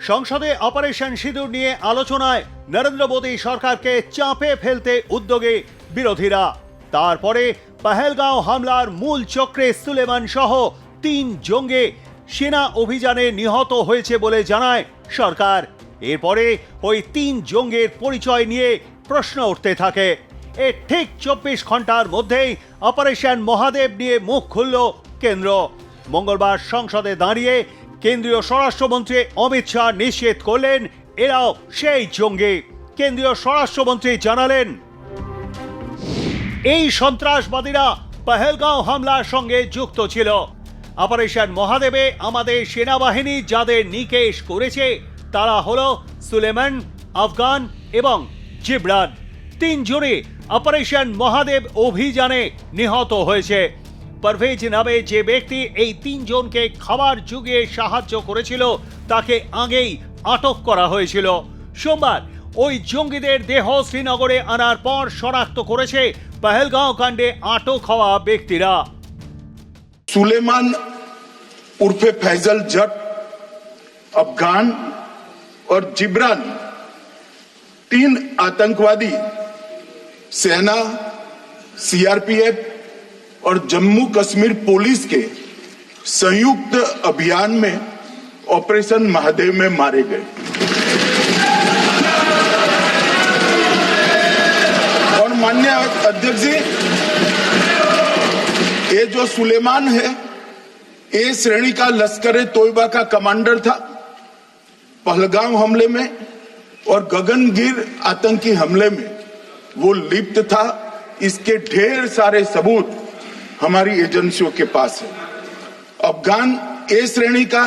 সংসদে অপারেশন সিঁদুর নিয়ে আলোচনায় নরেন্দ্র মোদী সরকারকে চাপে ফেলতে উদ্যোগে বিরোধীরা। তারপরে পহেলগাঁও হামলার মূল চক্রে সুলেমান সহ ৩ জঙ্গি সেনা অভিযানে নিহত হয়েছে বলে জানায় সরকার। এরপরে ওই ৩ জঙ্গির পরিচয় নিয়ে প্রশ্ন উঠতে থাকে। এর ঠিক ২৪ ঘন্টার মধ্যেই অপারেশন মহাদেব নিয়ে মুখ খুলল কেন্দ্র। মঙ্গলবার সংসদে দাঁড়িয়ে কেন্দ্রীয় স্বরাষ্ট্রমন্ত্রী অমিত শাহ নিশ্চিত করলেন এরাও সেই জঙ্গি। কেন্দ্রীয় স্বরাষ্ট্রমন্ত্রী জানালেন, এই সন্ত্রাসবাদীরা পহেলগাঁও হামলার সঙ্গে যুক্ত ছিল। অপারেশন মহাদেবে আমাদের সেনাবাহিনী যাদের নিকেশ করেছে তারা হলো সুলেমান, আফগান এবং জিবরান। ৩ জনে অপারেশন মহাদেব অভিযানে নিহত হয়েছে। পারভেজ নামে যে ব্যক্তি এই ৩ জনকে খাবার জুগিয়ে সাহায্য করেছিল তাকে আগেই আটক করা হয়েছিল। সোমবার ওই জঙ্গিদের দেহ শ্রীনগরে আনার পর শনাক্ত করেছে পহেলগাঁও কাণ্ডে আটক হওয়া ব্যক্তিরা। सुलेमान उर्फे फैजल जट, अफगान और जिब्रान 3 आतंकवादी सेना, सीआरपीएफ और जम्मू कश्मीर पुलिस के संयुक्त अभियान में ऑपरेशन महादेव में मारे गए। और माननीय अध्यक्ष जी, ये जो सुलेमान है ए श्रेणी का लश्कर-ए तोयबा का कमांडर था। पहलगाम हमले में और गगनगिर आतंकी हमले में वो लिप्त था। इसके ढेर सारे सबूत हमारी एजेंसियों के पास है। अफगान ए श्रेणी का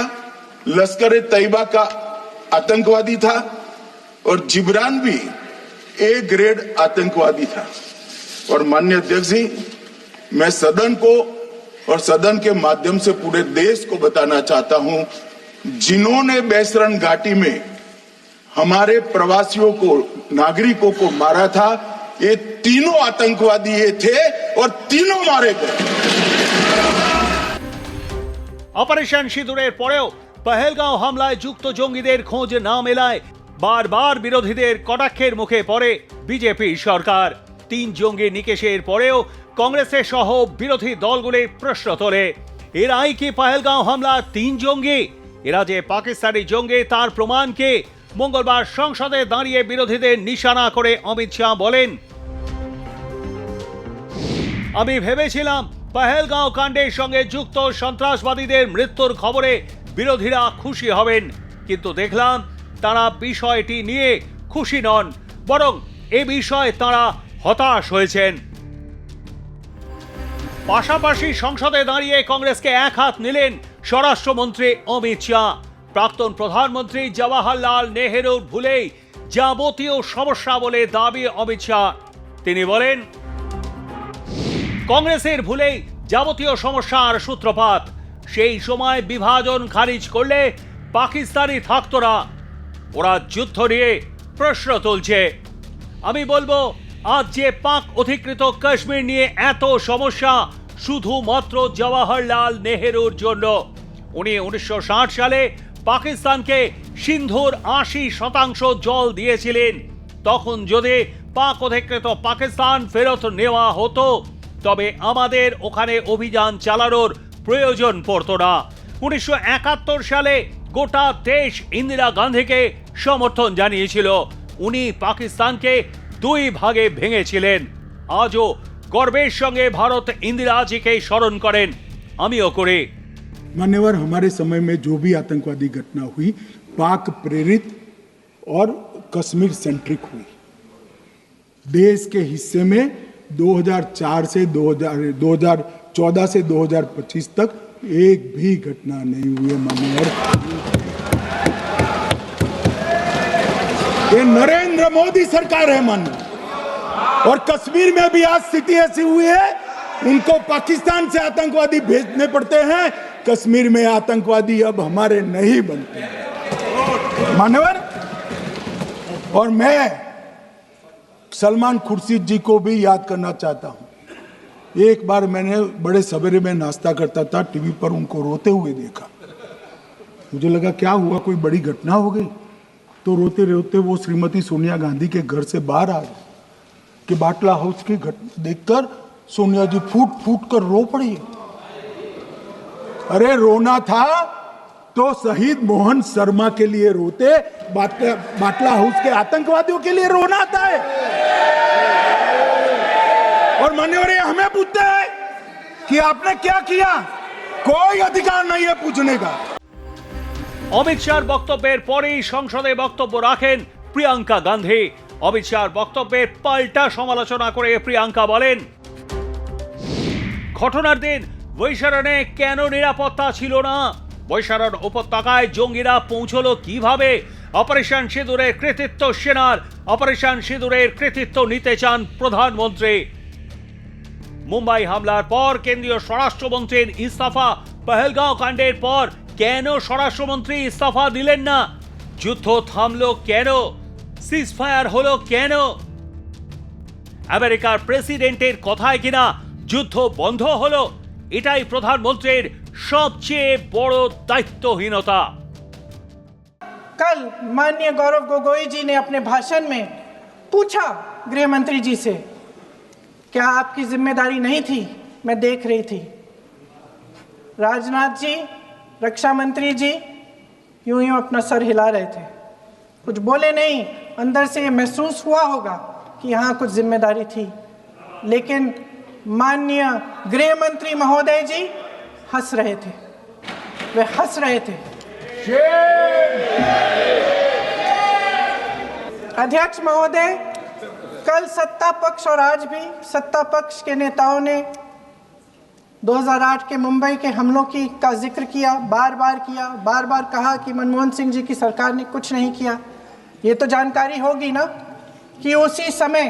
लश्कर-ए तैयबा का आतंकवादी था और जिब्रान भी ए ग्रेड आतंकवादी था। और माननीय अध्यक्ष जी, मैं सदन को और सदन के माध्यम से पूरे देश को बताना चाहता हूं, जिन्होंने बैसरन घाटी में हमारे प्रवासियों को, नागरिकों को मारा था, ये तीनों आतंकवादी ये थे और तीनों मारे गए। অপারেশন সিঁদুরের পরেও পহেলগাঁও হামলায় যুক্ত জঙ্গিদের খোঁজ না মেলায় বারবার বিরোধীদের কটাক্ষের মুখে পড়ে বিজেপি সরকার। ৩ জঙ্গি নিকেশের পরেও কংগ্রেসের সহ বিরোধী দলগুলির প্রশ্ন তোলে, এরাই কি পহেলগাঁও হামলার ৩ জঙ্গি? এরা যে পাকিস্তানি জঙ্গি তার প্রমাণ কে? মঙ্গলবার সংসদে দাঁড়িয়ে বিরোধীদের নিশানা করে অমিত শাহ বলেন, আমি ভেবেছিলাম পহেলগাঁও কাণ্ডের সঙ্গে যুক্ত সন্ত্রাসবাদীদের মৃত্যুর খবরে বিরোধীরা খুশি হবেন, কিন্তু দেখলাম তারা বিষয়টি নিয়ে খুশি নন, বরং এ বিষয়ে তারা হতাশ হয়েছেন। পাশাপাশি সংসদে দাঁড়িয়ে কংগ্রেসকে এক হাত নিলেন স্বরাষ্ট্রমন্ত্রী অমিত শাহ। প্রাক্তন প্রধানমন্ত্রী জওয়াহরলাল নেহেরুর ভুলেই যাবতীয় সমস্যা বলে দাবি অমিত শাহ। তিনি বলেন, কংগ্রেসের ভুলেই যাবতীয় সমস্যার সূত্রপাত। সেই সময় বিভাজন খারিজ করলে পাকিস্তানি থাকতো না। ওরা যুদ্ধ নিয়ে প্রশ্ন তুলছে। আমি বলবো, আজ যে পাক অধিকৃত কাশ্মীর নিয়ে এত সমস্যা শুধুমাত্র জওয়াহরলাল নেহেরুর জন্য। উনি 1960 সালে পাকিস্তানকে সিন্ধুর 80% জল দিয়েছিলেন। তখন যদি পাক অধিকৃত পাকিস্তান ফেরত নেওয়া হতো তবে আমাদের ওখানে অভিযান চালানোর প্রয়োজন পড়তো না। 1971 সালে গোটা দেশ ইন্দিরা গান্ধীকে সমর্থন জানিয়েছিল। উনি পাকিস্তানকে 2 ভাগে ভেঙেছিলেন। আজও গর্বের সঙ্গে ভারত ইন্দিরাজিকে স্মরণ করেন, আমিও করি। मान्यवर, हमारे समय में जो भी आतंकवादी घटना हुई पाक प्रेरित और कश्मीर सेंट्रिक हुई। देश के हिस्से में 2004 से 2014 से 2025 तक एक भी घटना नहीं हुई है। मान्यवर, ये नरेंद्र मोदी सरकार है मान्यवर। और कश्मीर में भी आज स्थिति ऐसी हुई है, उनको पाकिस्तान से आतंकवादी भेजने पड़ते हैं। कश्मीर में आतंकवादी अब हमारे नहीं बनते हैं मान्यवर। और मैं सलमान खुर्शीद जी को भी याद करना चाहता हूं। एक बार मैंने बड़े सवेरे में नाश्ता करता था, टीवी पर उनको रोते हुए देखा। मुझे लगा क्या हुआ, कोई बड़ी घटना हो गई। तो रोते रोते वो श्रीमती सोनिया गांधी के घर से बाहर आ गए कि बाटला हाउस की घटना देखकर सोनिया जी फूट फूट कर रो पड़ी। अरे रोना था तो शहीद मोहन शर्मा के लिए रोते, बाटला हाउस के आतंकवादियों के लिए रोना आता है। और मान्यवर हमें पूछते हैं कि आपने क्या किया, कोई अधिकार नहीं है पूछने का। অমিত শাহর বক্তব্যের পরেই সংসদে বক্তব্য রাখেন প্রিয়াঙ্কা গান্ধী। অমিত শাহর বক্তব্যের পাল্টা সমালোচনা করে প্রিয়াঙ্কা বলেন, ঘটনার দিন বৈশারণে কেন নিরাপত্তা ছিল না? বৈশারণ উপত্যকায় জঙ্গিরা পৌঁছলো কিভাবে? অপারেশন সিঁদুরের কৃতিত্ব সেনার, অপারেশন সিঁদুরের কৃতিত্ব নিতে চান প্রধানমন্ত্রী। মুম্বাই হামলার পর কেন্দ্রীয় স্বরাষ্ট্রমন্ত্রীর ইস্তফা, পহেলগাঁও কাণ্ডের পর কেন স্বরাষ্ট্রমন্ত্রী ইস্তফা দিলেন না? যুদ্ধ থামলো কেন? সিজফায়ার হলো কেন? আমেরিকার প্রেসিডেন্টের কথায় কিনা যুদ্ধ বন্ধ হলো। এটাই প্রধানমন্ত্রীর সবচেয়ে বড় দায়িত্বহীনতা। कल माननीय गौरव गोगोई जी ने अपने भाषण में पूछा गृह मंत्री जी से, क्या आपकी जिम्मेदारी नहीं थी? मैं देख रही थी। राजनाथ जी, रक्षा मंत्री जी यूं यूं अपना सर हिला रहे थे, कुछ बोले नहीं। अंदर से ये महसूस हुआ होगा कि यहाँ कुछ जिम्मेदारी थी, लेकिन माननीय गृह मंत्री महोदय जी हंस रहे थे, वे हंस रहे थे। अध्यक्ष महोदय, कल सत्ता पक्ष और आज भी सत्ता पक्ष के नेताओं ने 2008 के मुंबई के हमलों का जिक्र किया, बार बार कहा कि मनमोहन सिंह जी की सरकार ने कुछ नहीं किया। ये तो जानकारी होगी ना कि उसी समय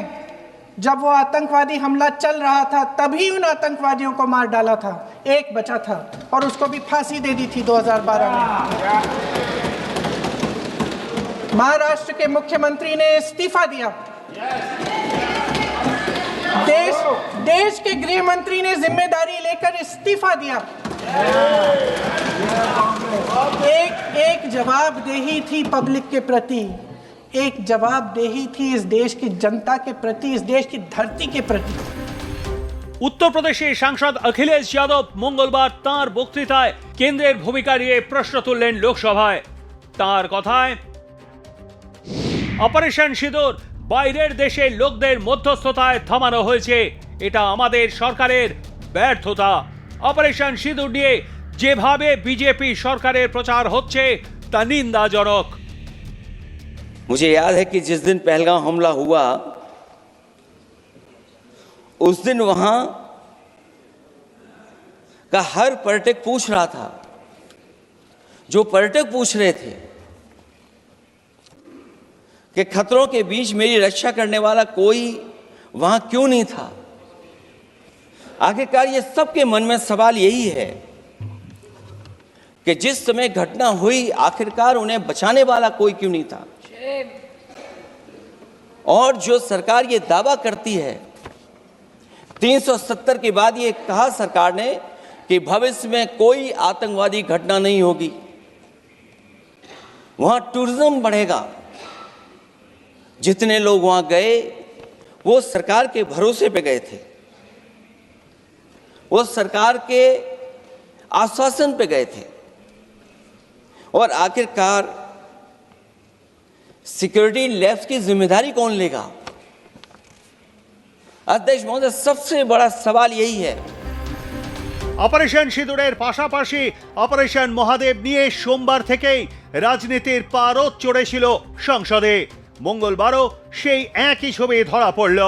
जब वो आतंकवादी हमला चल रहा था तभी उन आतंकवादियों को मार डाला था, एक बचा था और उसको भी फांसी दे दी थी 2012 में। महाराष्ट्र के मुख्यमंत्री ने इस्तीफा दिया। देश के गृह मंत्री ने जिम्मेदारी लेकर इस्तीफा दिया। एक जवाबदेही थी पब्लिक के प्रति, एक जवाबदेही थी इस देश की जनता के प्रति, इस देश की धरती के प्रति। उत्तर प्रदेशे सांसद अखिलेश यादव मंगलवार तार बक्तृताয় केंद्रेर भूमिका निये प्रश्न तुललेन लोकसभाয়। तार कथाয়, অপারেশন সিঁদুর বাইরের দেশের লোকদের মধ্যস্থতায় থামানো হয়েছে, এটা আমাদের সরকারের ব্যর্থতা। অপারেশন সিঁদুর নিয়ে যেভাবে বিজেপি সরকারের প্রচার হচ্ছে তা নিন্দাজনক। मुझे याद है कि जिस दिन पहलगांव हमला हुआ उस दिन वहां का हर पर्यटक पूछ रहा था, जो पर्यटक पूछ रहे थे कि खतरों के बीच मेरी रक्षा करने वाला कोई वहां क्यों नहीं था। आखिरकार ये सबके मन में सवाल यही है कि जिस समय घटना हुई आखिरकार उन्हें बचाने वाला कोई क्यों नहीं था। और जो सरकार ये दावा करती है, 370 के बाद ये कहा सरकार ने कि भविष्य में कोई आतंकवादी घटना नहीं होगी, वहां टूरिज्म बढ़ेगा। जितने लोग वहां गए वो सरकार के भरोसे पे गए थे, वो सरकार के आश्वासन पे गए थे। और आखिरकार सिक्योरिटी लैब्स की जिम्मेदारी कौन लेगा? अध्यक्ष महोदय, सबसे बड़ा सवाल यही है। অপারেশন সিঁদুরের পাশাপাশি অপারেশন মহাদেব নিয়ে সোমবার থেকেই রাজনীতির পারদ চড়েছিল সংসদে। মঙ্গলবারও সেই একই ছবি ধরা পড়ল।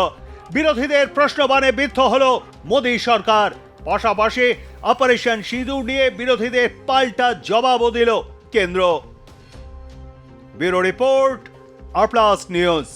বিরোধীদের প্রশ্নবাণে বিদ্ধ হল মোদী সরকার। পাশাপাশি অপারেশন সিঁদুর নিয়ে বিরোধীদের পাল্টা জবাবও দিল কেন্দ্র। ব্যুরো রিপোর্ট, আর প্লাস নিউজ।